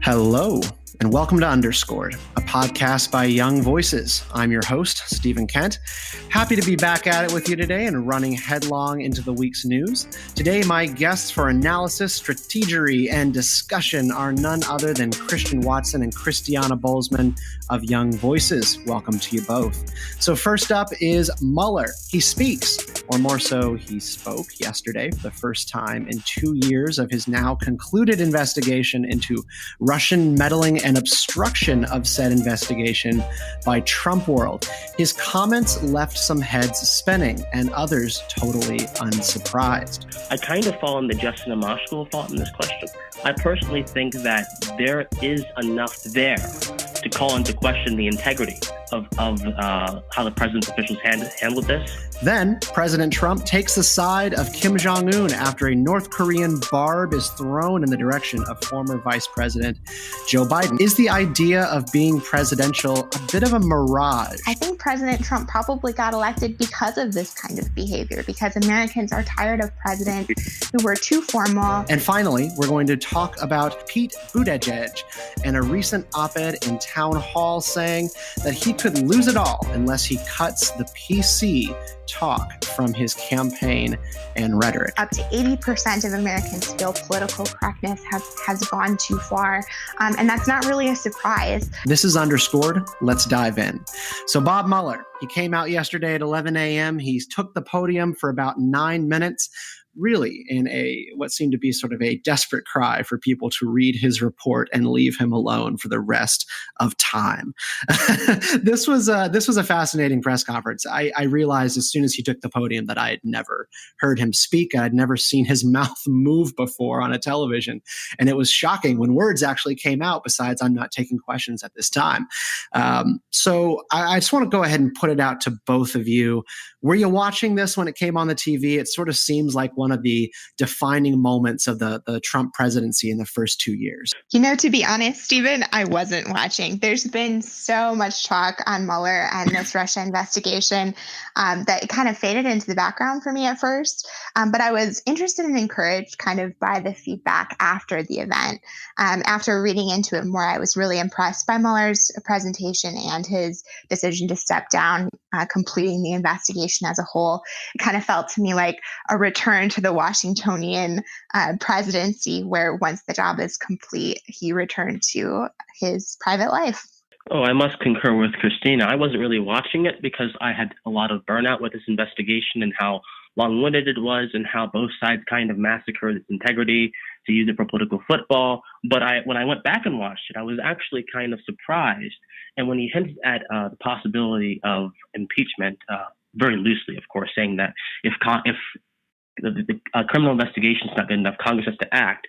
Hello, and welcome to Underscored, a podcast by Young Voices. I'm your host, Stephen Kent. Happy to be back at it with you today and running headlong into the week's news. Today, my guests for analysis, strategery, and discussion are none other than Christian Watson and Kristiana Bolzman of Young Voices. Welcome to you both. So first up is Mueller. He speaks, or more so, he spoke yesterday for the first time in 2 years of his now concluded investigation into Russian meddling and obstruction of said investigation by Trump World. His comments left some heads spinning and others totally unsurprised. I kind of fall in the Justin Amash school of thought in this question. I personally think that there is enough there to call into question the integrity of how the president's officials handled this. Then, President Trump takes the side of Kim Jong-un after a North Korean barb is thrown in the direction of former Vice President Joe Biden. Is the idea of being presidential a bit of a mirage? I think President Trump probably got elected because of this kind of behavior, because Americans are tired of presidents who were too formal. And finally, we're going to talk about Pete Buttigieg and a recent op-ed in Town Hall saying that he could lose it all unless he cuts the PC talk from his campaign and rhetoric. Up to 80% of Americans feel political correctness has gone too far, and that's not really a surprise. This is Underscored. Let's dive in. So Bob Mueller, he came out yesterday at 11 a.m. He took the podium for about 9 minutes, really in what seemed to be sort of a desperate cry for people to read his report and leave him alone for the rest of time. This was a fascinating press conference. I realized as soon as he took the podium that I had never heard him speak. I'd never seen his mouth move before on a television. And it was shocking when words actually came out, besides "I'm not taking questions at this time." So I just want to go ahead and put it out to both of you. Were you watching this when it came on the TV? It sort of seems like one of the defining moments of the Trump presidency in the first 2 years. You know, to be honest, Stephen, I wasn't watching. There's been so much talk on Mueller and this Russia investigation that it kind of faded into the background for me at first. But I was interested and encouraged kind of by the feedback after the event. After reading into it more, I was really impressed by Mueller's presentation and his decision to step down, completing the investigation as a whole. It kind of felt to me like a return to the Washingtonian presidency, where once the job is complete, he returned to his private life. Oh, I must concur with Christina. I wasn't really watching it because I had a lot of burnout with this investigation and how long-winded it was and how both sides kind of massacred its integrity to use it for political football. But when I went back and watched it, I was actually kind of surprised. And when he hinted at the possibility of impeachment, very loosely, of course, saying that if the criminal investigation is not good enough, Congress has to act.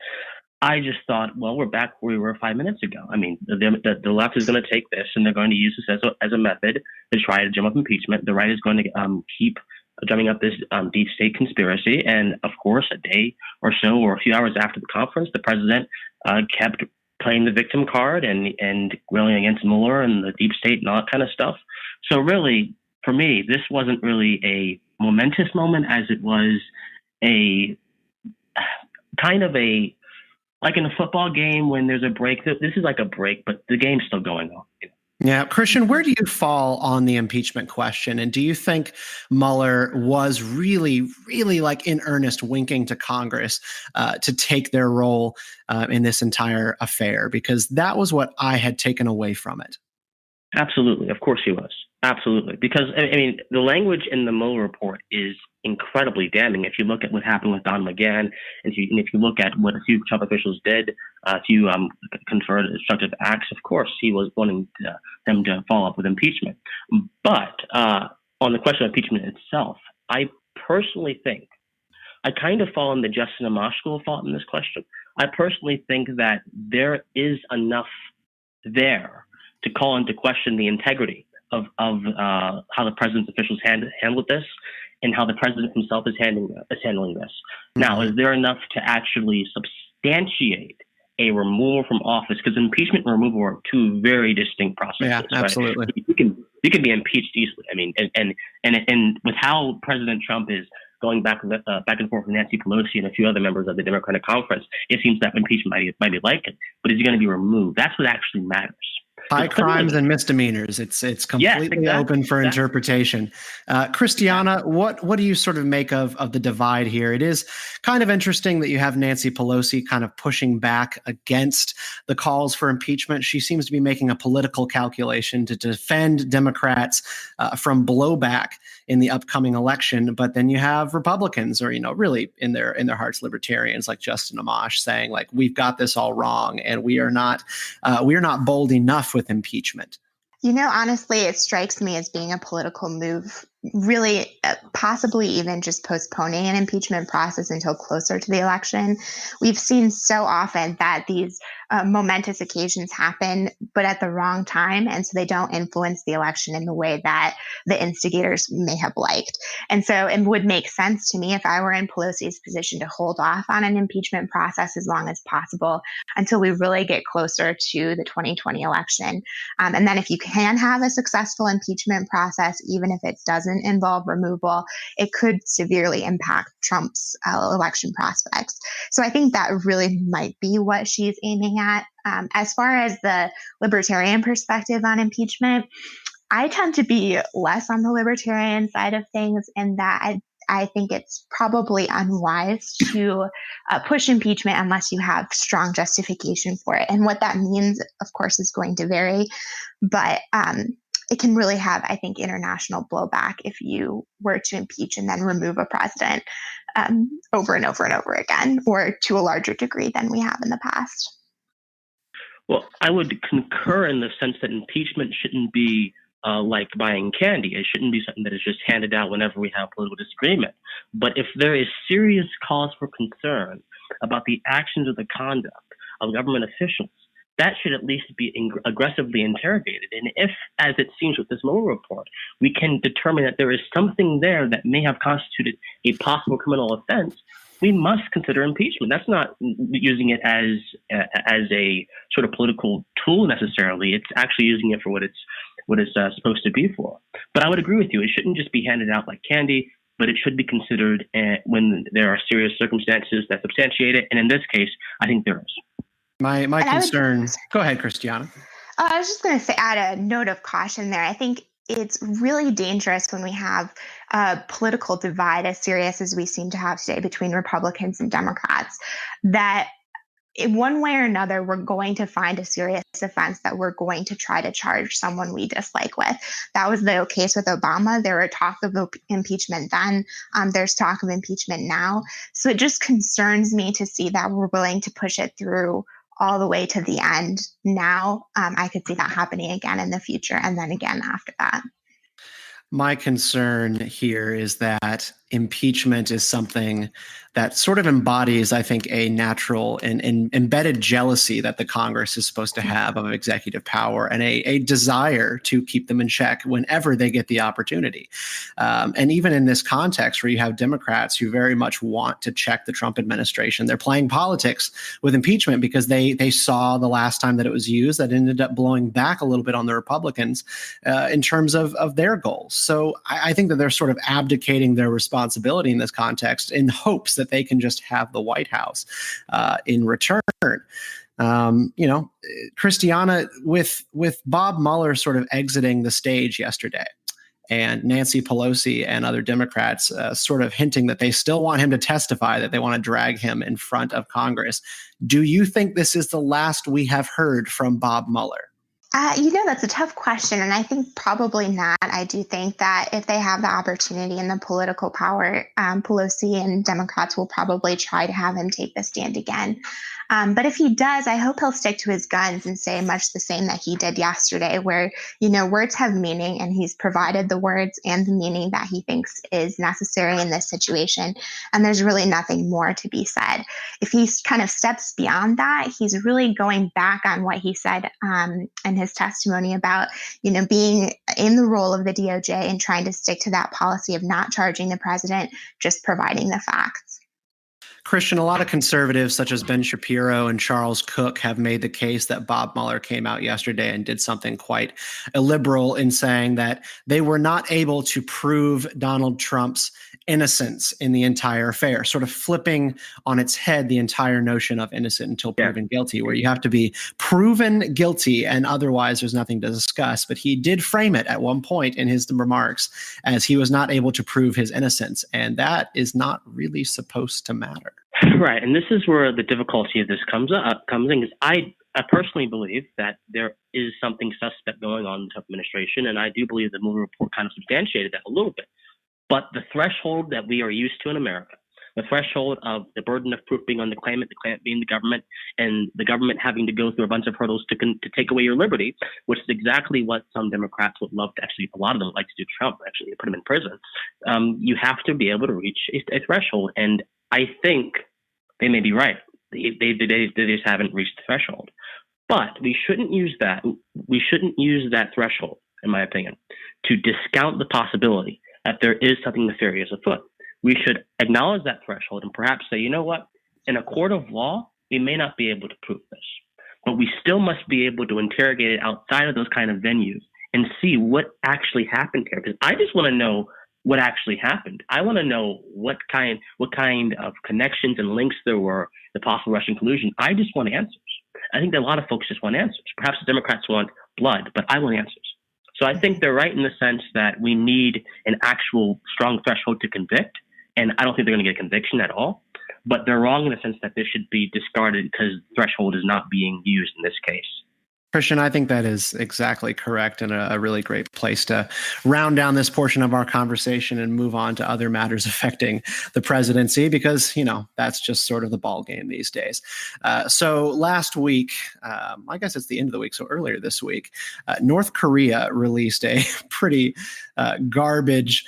I just thought, well, we're back where we were 5 minutes ago. I mean, the left is going to take this and they're going to use this as a method to try to drum up impeachment. The right is going to keep drumming up this deep state conspiracy. And of course, a day or so or a few hours after the conference, the president kept playing the victim card and railing against Mueller and the deep state and all that kind of stuff. So really, for me, this wasn't really a momentous moment as it was a kind of like in a football game when there's a break. This is like a break, but the game's still going on. Yeah. Christian, where do you fall on the impeachment question? And do you think Mueller was really, really like in earnest winking to Congress to take their role in this entire affair? Because that was what I had taken away from it. Absolutely. Of course he was. Absolutely. Because, I mean, the language in the Mueller report is incredibly damning. If you look at what happened with Don McGahn, and if you look at what a few Trump officials did, a few conferred obstructive acts, of course, he was wanting them to follow up with impeachment. But on the question of impeachment itself, I personally think, I kind of fall in the Justin Amash school of thought in this question. I personally think that there is enough there to call into question the integrity of how the president's officials handled this and how the president himself is handling this. Now, is there enough to actually substantiate a removal from office? Because impeachment and removal are two very distinct processes. Yeah, absolutely. Right? You can be impeached easily. I mean, and with how President Trump is going back and forth with Nancy Pelosi and a few other members of the Democratic conference, it seems that impeachment might be like it, but is he going to be removed? That's what actually matters. High crimes and misdemeanors. It's completely open for interpretation. Kristiana, what do you sort of make of the divide here? It is kind of interesting that you have Nancy Pelosi kind of pushing back against the calls for impeachment. She seems to be making a political calculation to defend Democrats from blowback in the upcoming election. But then you have Republicans, or really in their hearts libertarians like Justin Amash, saying like, we've got this all wrong and we are not bold enough with impeachment. Honestly, it strikes me as being a political move, really possibly even just postponing an impeachment process until closer to the election. We've seen so often that these momentous occasions happen, but at the wrong time. And so they don't influence the election in the way that the instigators may have liked. And so it would make sense to me if I were in Pelosi's position to hold off on an impeachment process as long as possible until we really get closer to the 2020 election. And then if you can have a successful impeachment process, even if it doesn't involve removal, it could severely impact Trump's election prospects. So I think that really might be what she's aiming at. As far as the libertarian perspective on impeachment, I tend to be less on the libertarian side of things, in that I think it's probably unwise to push impeachment unless you have strong justification for it. And what that means, of course, is going to vary, but it can really have, I think, international blowback if you were to impeach and then remove a president over and over and over again, or to a larger degree than we have in the past. Well, I would concur in the sense that impeachment shouldn't be like buying candy. It shouldn't be something that is just handed out whenever we have political disagreement. But if there is serious cause for concern about the actions or the conduct of government officials, that should at least be aggressively interrogated. And if, as it seems with this Mueller report, we can determine that there is something there that may have constituted a possible criminal offense, we must consider impeachment. That's not using it as a sort of political tool necessarily. It's actually using it for what it's supposed to be for. But I would agree with you. It shouldn't just be handed out like candy, but it should be considered when there are serious circumstances that substantiate it. And in this case, I think there is. My concern. Go ahead, Kristiana. I was just going to say, add a note of caution there. I think it's really dangerous when we have a political divide as serious as we seem to have today between Republicans and Democrats, that in one way or another, we're going to find a serious offense that we're going to try to charge someone we dislike with. That was the case with Obama. There were talk of impeachment then. There's talk of impeachment now. So it just concerns me to see that we're willing to push it through all the way to the end now. I could see that happening again in the future, and then again after that. My concern here is that impeachment is something that sort of embodies, I think, a natural and embedded jealousy that the Congress is supposed to have of executive power, and a desire to keep them in check whenever they get the opportunity. And even in this context where you have Democrats who very much want to check the Trump administration, they're playing politics with impeachment because they saw the last time that it was used that ended up blowing back a little bit on the Republicans in terms of their goals. So I think that they're sort of abdicating their responsibility in this context in hopes that they can just have the White House in return. Kristiana, with Bob Mueller sort of exiting the stage yesterday, and Nancy Pelosi and other Democrats sort of hinting that they still want him to testify, that they want to drag him in front of Congress, do you think this is the last we have heard from Bob Mueller? That's a tough question, and I think probably not. I do think that if they have the opportunity and the political power, Pelosi and Democrats will probably try to have him take the stand again. But if he does, I hope he'll stick to his guns and say much the same that he did yesterday, where, words have meaning, and he's provided the words and the meaning that he thinks is necessary in this situation. And there's really nothing more to be said. If he kind of steps beyond that, he's really going back on what he said in his testimony about, being in the role of the DOJ and trying to stick to that policy of not charging the president, just providing the facts. Christian, a lot of conservatives such as Ben Shapiro and Charles Cook have made the case that Bob Mueller came out yesterday and did something quite illiberal in saying that they were not able to prove Donald Trump's innocence in the entire affair, sort of flipping on its head the entire notion of innocent until proven guilty, where you have to be proven guilty and otherwise there's nothing to discuss. But he did frame it at one point in his remarks as he was not able to prove his innocence, and that is not really supposed to matter. Right, and this is where the difficulty of this comes in. Is I personally believe that there is something suspect going on in the Trump administration, and I do believe the Mueller report kind of substantiated that a little bit. But the threshold that we are used to in America, the threshold of the burden of proof being on the claimant being the government, and the government having to go through a bunch of hurdles to take away your liberty, which is exactly what some Democrats would love to actually, a lot of them would like to do to Trump, actually put him in prison. You have to be able to reach a threshold. And I think they may be right. They just haven't reached the threshold. But we shouldn't use that. We shouldn't use that threshold, in my opinion, to discount the possibility that there is something nefarious afoot. We should acknowledge that threshold and perhaps say, you know what, in a court of law, we may not be able to prove this, but we still must be able to interrogate it outside of those kind of venues and see what actually happened here. Because I just want to know what actually happened. I want to know what kind of connections and links there were, the possible Russian collusion. I just want answers. I think that a lot of folks just want answers. Perhaps the Democrats want blood, but I want answers. So I think they're right in the sense that we need an actual strong threshold to convict, and I don't think they're going to get a conviction at all. But they're wrong in the sense that this should be discarded because threshold is not being used in this case. Christian, I think that is exactly correct and a really great place to round down this portion of our conversation and move on to other matters affecting the presidency because, that's just sort of the ball game these days. So last week, I guess it's the end of the week, so earlier this week, North Korea released a pretty garbage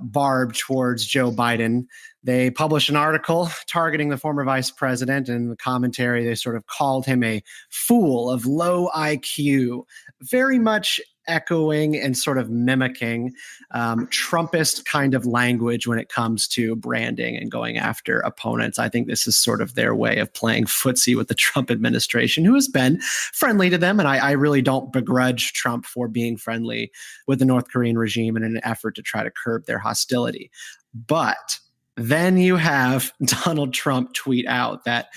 barb towards Joe Biden. They published an article targeting the former vice president, and in the commentary, they sort of called him a fool of low IQ, very much echoing and sort of mimicking Trumpist kind of language when it comes to branding and going after opponents. I think this is sort of their way of playing footsie with the Trump administration, who has been friendly to them. And I really don't begrudge Trump for being friendly with the North Korean regime in an effort to try to curb their hostility. But then you have Donald Trump tweet out that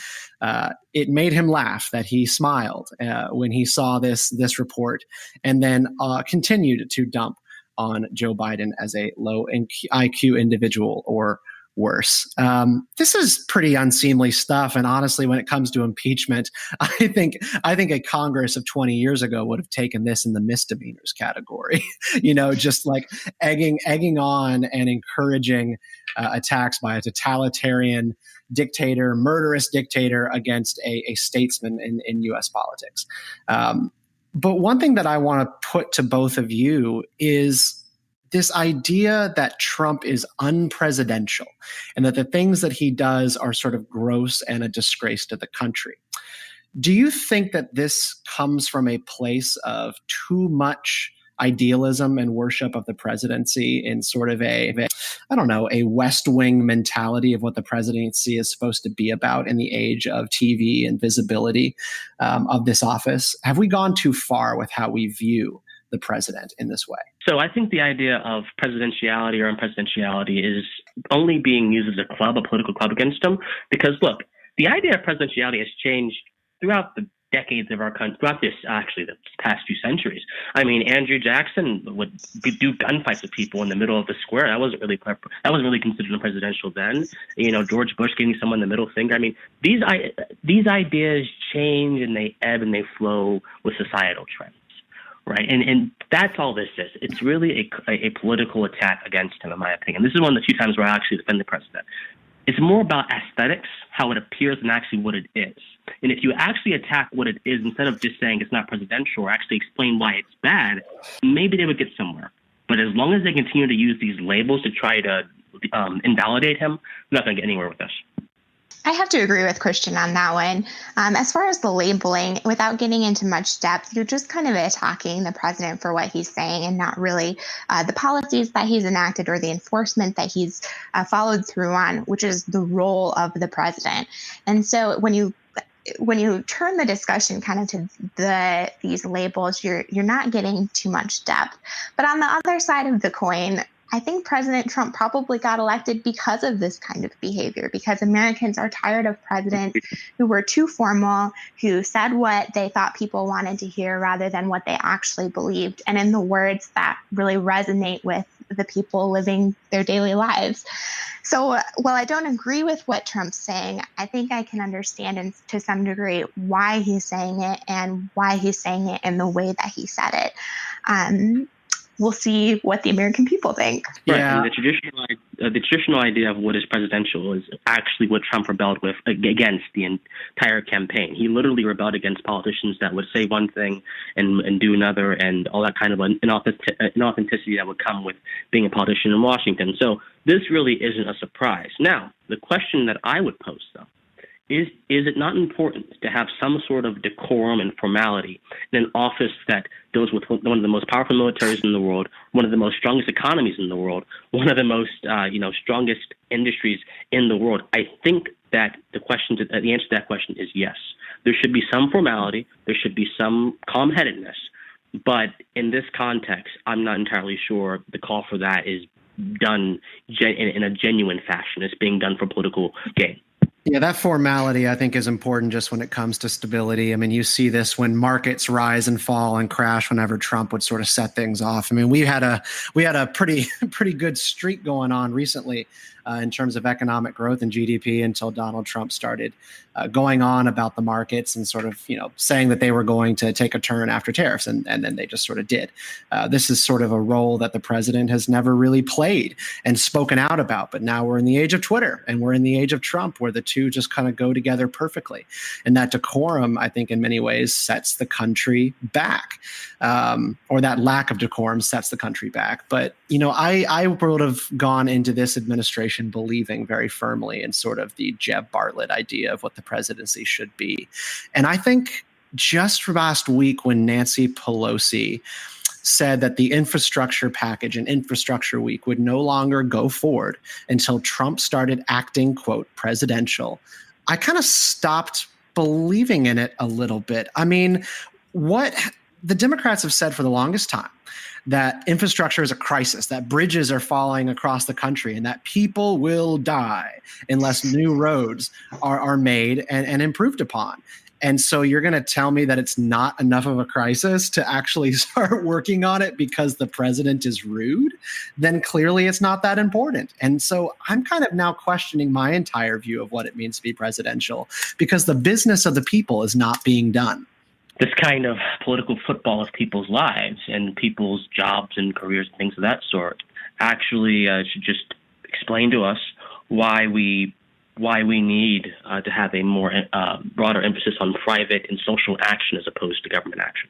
it made him laugh, that he smiled when he saw this report, and then continued to dump on Joe Biden as a low IQ individual or worse. This is pretty unseemly stuff. And honestly, when it comes to impeachment, I think a Congress of 20 years ago would have taken this in the misdemeanors category, just like egging on and encouraging attacks by a totalitarian dictator, murderous dictator against a statesman in U.S. politics. But one thing that I want to put to both of you is this idea that Trump is unpresidential and that the things that he does are sort of gross and a disgrace to the country. Do you think that this comes from a place of too much idealism and worship of the presidency in sort of a West Wing mentality of what the presidency is supposed to be about in the age of TV and visibility of this office? Have we gone too far with how we view the president in this way? So I think the idea of presidentiality or unpresidentiality is only being used as a political club against him. Because look, the idea of presidentiality has changed throughout the decades of our country, throughout the past few centuries. I mean, Andrew Jackson would do gunfights with people in the middle of the square. That wasn't really considered unpresidential then. George Bush giving someone the middle finger. I mean, these ideas change and they ebb and they flow with societal trends. Right. And that's all this is. It's really a political attack against him, in my opinion. This is one of the few times where I actually defend the president. It's more about aesthetics, how it appears, than actually what it is. And if you actually attack what it is, instead of just saying it's not presidential or actually explain why it's bad, maybe they would get somewhere. But as long as they continue to use these labels to try to invalidate him, they're not going to get anywhere with this. I have to agree with Christian on that one. As far as the labeling, without getting into much depth, you're just kind of attacking the president for what he's saying and not really the policies that he's enacted or the enforcement that he's followed through on, which is the role of the president. And so when you turn the discussion kind of to these labels, you're not getting too much depth. But on the other side of the coin, I think President Trump probably got elected because of this kind of behavior, because Americans are tired of presidents who were too formal, who said what they thought people wanted to hear rather than what they actually believed, and in the words that really resonate with the people living their daily lives. So while I don't agree with what Trump's saying, I think I can understand to some degree why he's saying it and why he's saying it in the way that he said it. We'll see what the American people think. Right. Yeah. And the traditional idea of what is presidential is actually what Trump rebelled with against the entire campaign. He literally rebelled against politicians that would say one thing and do another, and all that kind of inauthenticity that would come with being a politician in Washington. So this really isn't a surprise. Now, the question that I would pose, though, is it not important to have some sort of decorum and formality in an office that deals with one of the most powerful militaries in the world, one of the most strongest economies in the world, one of the most strongest industries in the world? I think that the answer to that question is yes. There should be some formality, there should be some calm-headedness, but in this context, I'm not entirely sure the call for that is done in a genuine fashion. It's being done for political gain. Yeah, that formality, I think, is important just when it comes to stability. I mean, you see this when markets rise and fall and crash whenever Trump would sort of set things off. I mean, we had a pretty good streak going on recently in terms of economic growth and GDP until Donald Trump started going on about the markets and sort of, saying that they were going to take a turn after tariffs. And then they just sort of did. This is sort of a role that the president has never really played and spoken out about. But now we're in the age of Twitter and we're in the age of Trump, where the two just kind of go together perfectly. And that decorum, I think, in many ways sets the country back, or that lack of decorum sets the country back. But, I would have gone into this administration believing very firmly in sort of the Jeb Bartlett idea of what the presidency should be. And I think just last week when Nancy Pelosi said that the infrastructure package and infrastructure week would no longer go forward until Trump started acting, quote, presidential, I kind of stopped believing in it a little bit. I mean, what the Democrats have said for the longest time, that infrastructure is a crisis, that bridges are falling across the country, and that people will die unless new roads are made and improved upon. And so you're going to tell me that it's not enough of a crisis to actually start working on it because the president is rude? Then clearly it's not that important. And so I'm kind of now questioning my entire view of what it means to be presidential, because the business of the people is not being done. This kind of political football of people's lives and people's jobs and careers and things of that sort actually should just explain to us why we need to have a more broader emphasis on private and social action as opposed to government action.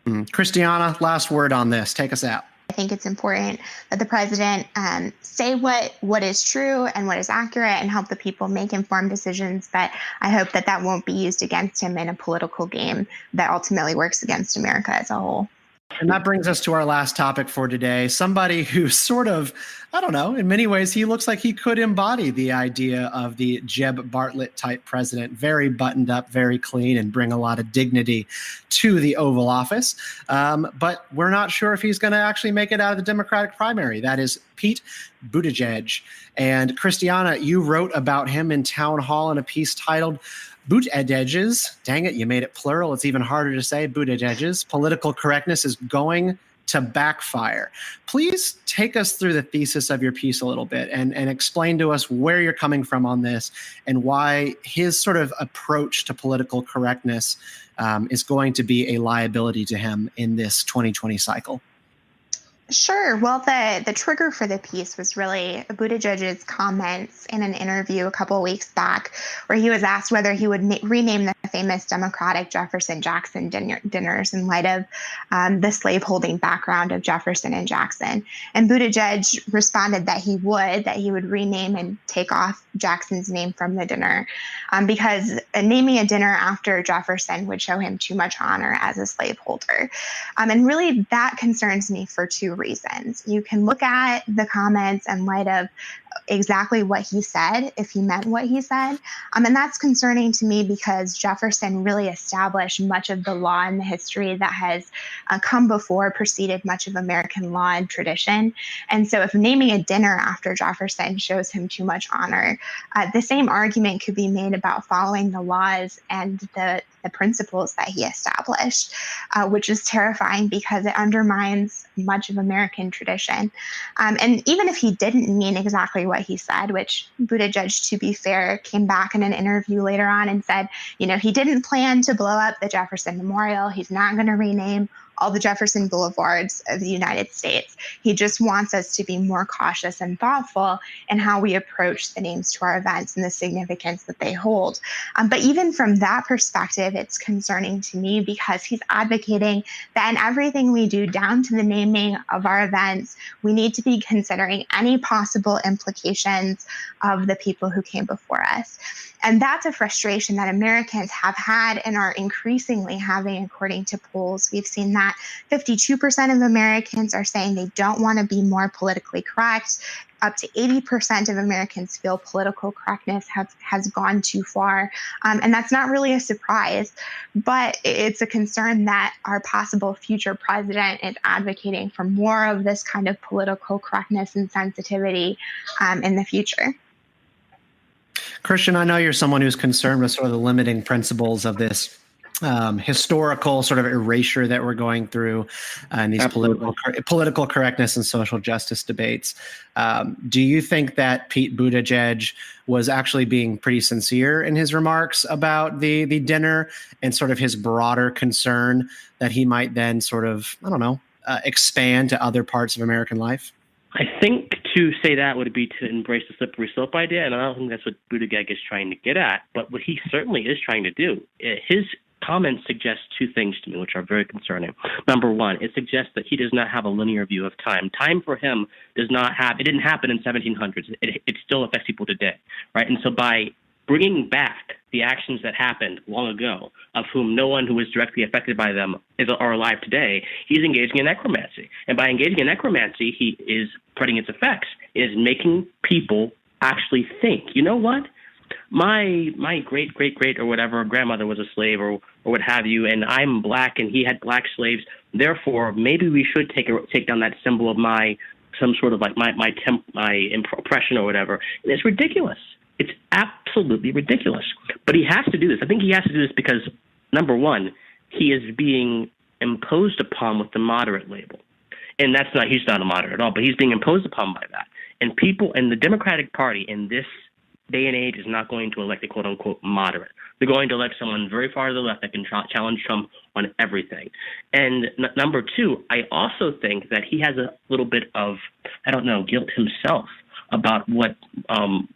Kristiana, last word on this. Take us out. I think it's important that the president say what is true and what is accurate and help the people make informed decisions. But I hope that won't be used against him in a political game that ultimately works against America as a whole. And that brings us to our last topic for today. Somebody who sort of, I don't know, in many ways, he looks like he could embody the idea of the Jeb Bartlett type president, very buttoned up, very clean, and bring a lot of dignity to the Oval Office. But we're not sure if he's going to actually make it out of the Democratic primary. That is Pete Buttigieg. And Kristiana, you wrote about him in Town Hall in a piece titled Buttigieg's, dang it, you made it plural. It's even harder to say. Buttigieg's political correctness is going to backfire. Please take us through the thesis of your piece a little bit and explain to us where you're coming from on this and why his sort of approach to political correctness is going to be a liability to him in this 2020 cycle. Sure. Well, the trigger for the piece was really Buttigieg's comments in an interview a couple of weeks back, where he was asked whether he would rename the famous Democratic Jefferson-Jackson dinners in light of the slaveholding background of Jefferson and Jackson. And Buttigieg responded that he would rename and take off Jackson's name from the dinner because naming a dinner after Jefferson would show him too much honor as a slaveholder. And really, that concerns me for two reasons. You can look at the comments in light of exactly what he said, if he meant what he said. And that's concerning to me because Jefferson really established much of the law in the history that has come before, preceded much of American law and tradition. And so if naming a dinner after Jefferson shows him too much honor, the same argument could be made about following the laws and the principles that he established, which is terrifying because it undermines much of American tradition. And even if he didn't mean exactly what he said, which Buttigieg, to be fair, came back in an interview later on and said, he didn't plan to blow up the Jefferson Memorial. He's not going to rename all the Jefferson Boulevards of the United States. He just wants us to be more cautious and thoughtful in how we approach the names to our events and the significance that they hold. But even from that perspective, it's concerning to me because he's advocating that in everything we do, down to the naming of our events, we need to be considering any possible implications of the people who came before us. And that's a frustration that Americans have had and are increasingly having, according to polls. We've seen that 52% of Americans are saying they don't want to be more politically correct. Up to 80% of Americans feel political correctness has gone too far. And that's not really a surprise, but it's a concern that our possible future president is advocating for more of this kind of political correctness and sensitivity in the future. Kristian, I know you're someone who's concerned with sort of the limiting principles of this historical sort of erasure that we're going through in these political correctness and social justice debates. Do you think that Pete Buttigieg was actually being pretty sincere in his remarks about the dinner and sort of his broader concern that he might then sort of, expand to other parts of American life? I think to say that would be to embrace the slippery slope idea, and I don't think that's what Buttigieg is trying to get at. But what he certainly is trying to do, his comments suggest two things to me, which are very concerning. Number one, it suggests that he does not have a linear view of time. Time for him it didn't happen in 1700s. It still affects people today, right? And so by bringing back the actions that happened long ago, of whom no one who was directly affected by them are alive today, he's engaging in necromancy. And by engaging in necromancy, he is spreading its effects, is making people actually think, you know what? My great or whatever grandmother was a slave or what have you, and I'm black and he had black slaves. Therefore, maybe we should take down that symbol of some sort of like my oppression or whatever. And it's ridiculous. It's absolutely ridiculous. But he has to do this. I think he has to do this because, number one, he is being imposed upon with the moderate label. And he's not a moderate at all, but he's being imposed upon by that. And people in the Democratic Party in this day and age is not going to elect a quote-unquote moderate. They're going to elect someone very far to the left that can challenge Trump on everything. And number two, I also think that he has a little bit of, guilt himself about what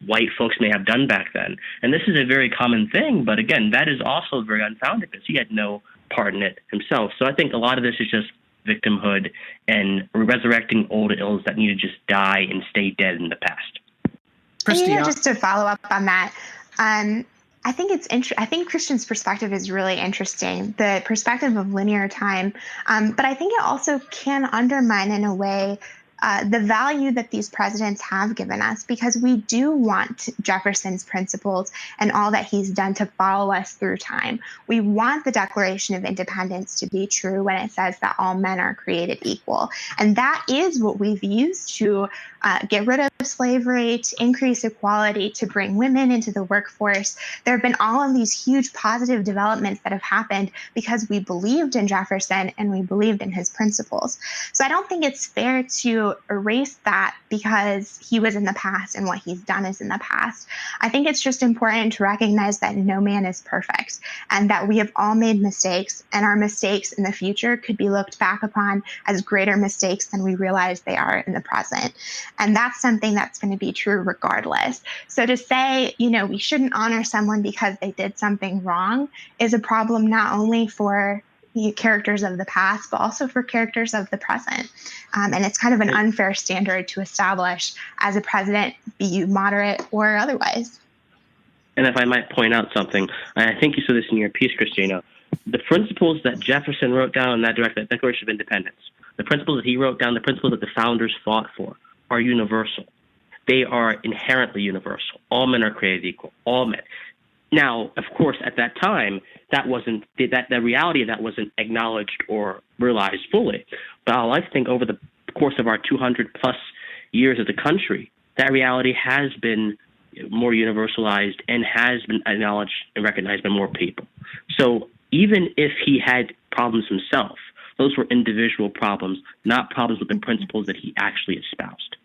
white folks may have done back then. And this is a very common thing, but again, that is also very unfounded because he had no part in it himself. So I think a lot of this is just victimhood and resurrecting old ills that need to just die and stay dead in the past. And, just to follow up on that, I think I think Kristian's perspective is really interesting, the perspective of linear time. But I think it also can undermine, in a way, the value that these presidents have given us, because we do want Jefferson's principles and all that he's done to follow us through time. We want the Declaration of Independence to be true when it says that all men are created equal. And that is what we've used to get rid of slavery, to increase equality, to bring women into the workforce. There have been all of these huge positive developments that have happened because we believed in Jefferson and we believed in his principles. So I don't think it's fair to erase that because he was in the past and what he's done is in the past. I think it's just important to recognize that no man is perfect and that we have all made mistakes, and our mistakes in the future could be looked back upon as greater mistakes than we realize they are in the present. And that's something that's going to be true regardless. So to say, we shouldn't honor someone because they did something wrong is a problem not only for characters of the past, but also for characters of the present. And it's kind of an unfair standard to establish as a president, be you moderate or otherwise. And if I might point out something, I think you said this in your piece, Kristiana, the principles that Jefferson wrote down in that Declaration of Independence, the principles that he wrote down, the principles that the founders fought for, are universal. they are inherently universal. All men are created equal. All men. Now, of course, at that time, the reality of that wasn't acknowledged or realized fully. But I like to think over the course of our 200 plus years as a country, that reality has been more universalized and has been acknowledged and recognized by more people. So even if he had problems himself, those were individual problems, not problems with the principles that he actually espoused.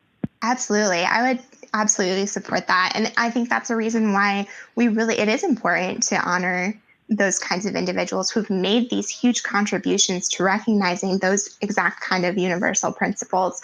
Absolutely. I would absolutely support that. And I think that's a reason why it is important to honor those kinds of individuals who've made these huge contributions to recognizing those exact kind of universal principles,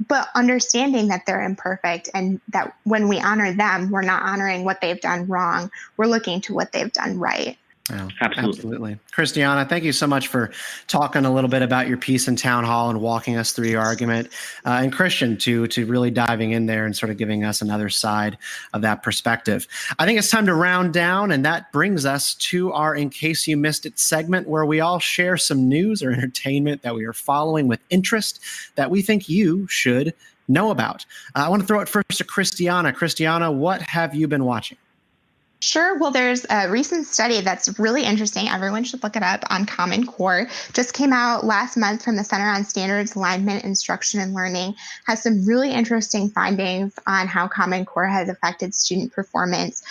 but understanding that they're imperfect and that when we honor them, we're not honoring what they've done wrong. We're looking to what they've done right. Oh, absolutely. Kristiana, thank you so much for talking a little bit about your piece in Town Hall and walking us through your argument. And Christian, to really diving in there and sort of giving us another side of that perspective. I think it's time to round down, and that brings us to our In Case You Missed It segment, where we all share some news or entertainment that we are following with interest that we think you should know about. I want to throw it first to Kristiana. Kristiana, what have you been watching? Sure. Well, there's a recent study that's really interesting. Everyone should look it up on Common Core. Just came out last month from the Center on Standards, Alignment, Instruction, and Learning. Has some really interesting findings on how Common Core has affected student performance.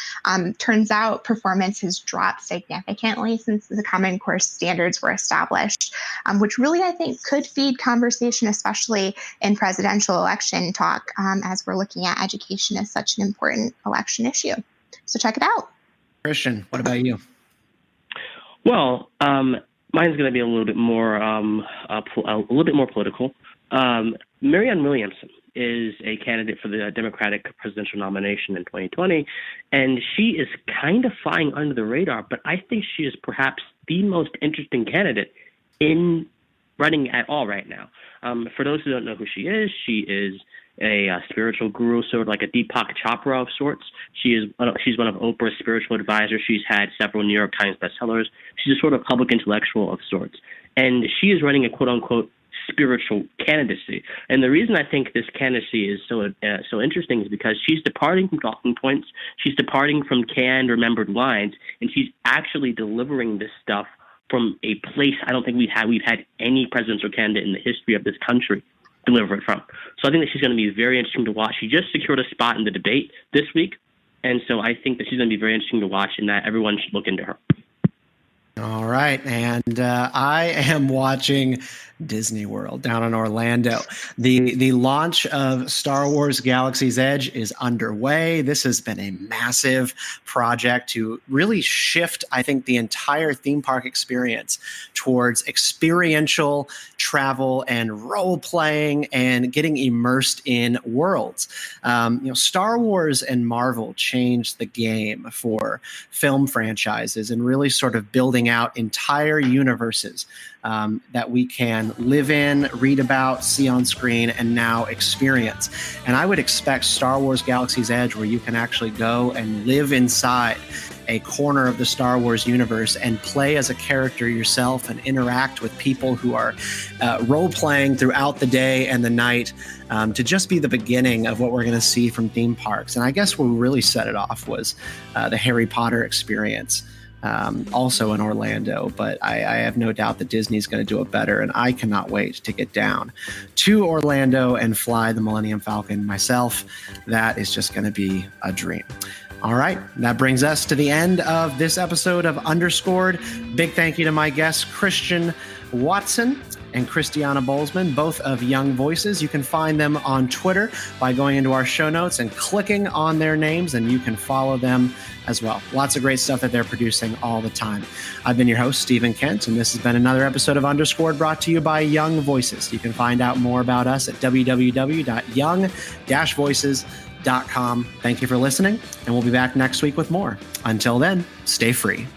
Turns out performance has dropped significantly since the Common Core standards were established, which really, I think, could feed conversation, especially in presidential election talk, as we're looking at education as such an important election issue. So check it out. Christian, what about you? Well, mine's going to be a little bit more political. Marianne Williamson is a candidate for the Democratic presidential nomination in 2020, and she is kind of flying under the radar, but I think she is perhaps the most interesting candidate in running at all right now. For those who don't know who she is a spiritual guru, sort of like a Deepak Chopra of sorts. She's one of Oprah's spiritual advisors. She's had several New York Times bestsellers. She's a sort of public intellectual of sorts. And she is running a quote-unquote spiritual candidacy. And the reason I think this candidacy is so interesting is because she's departing from talking points. She's departing from canned, remembered lines, and she's actually delivering this stuff from a place I don't think we've had any presidential candidate in the history of this country deliver it from. So I think that she's going to be very interesting to watch. She just secured a spot in the debate this week, and so I think that she's going to be very interesting to watch, and that everyone should look into her. All right, and I am watching Disney World down in Orlando. The launch of Star Wars Galaxy's Edge is underway. This has been a massive project to really shift, I think, the entire theme park experience towards experiential travel and role playing and getting immersed in worlds. Star Wars and Marvel changed the game for film franchises and really sort of building out entire universes that we can live in, read about, see on screen, and now experience. And I would expect Star Wars Galaxy's Edge, where you can actually go and live inside a corner of the Star Wars universe and play as a character yourself and interact with people who are role-playing throughout the day and the night, to just be the beginning of what we're going to see from theme parks. And I guess what really set it off was the Harry Potter experience. Also in Orlando, but I have no doubt that Disney's going to do it better, and I cannot wait to get down to Orlando and fly the Millennium Falcon myself. That is just going to be a dream. All right, that brings us to the end of this episode of Underscored. Big thank you to my guests, Christian Watson and Kristiana Bolzman, both of Young Voices. You can find them on Twitter by going into our show notes and clicking on their names, and you can follow them as well. Lots of great stuff that they're producing all the time. I've been your host, Stephen Kent, and this has been another episode of Underscored brought to you by Young Voices. You can find out more about us at www.young-voices.com. Thank you for listening, and we'll be back next week with more. Until then, stay free.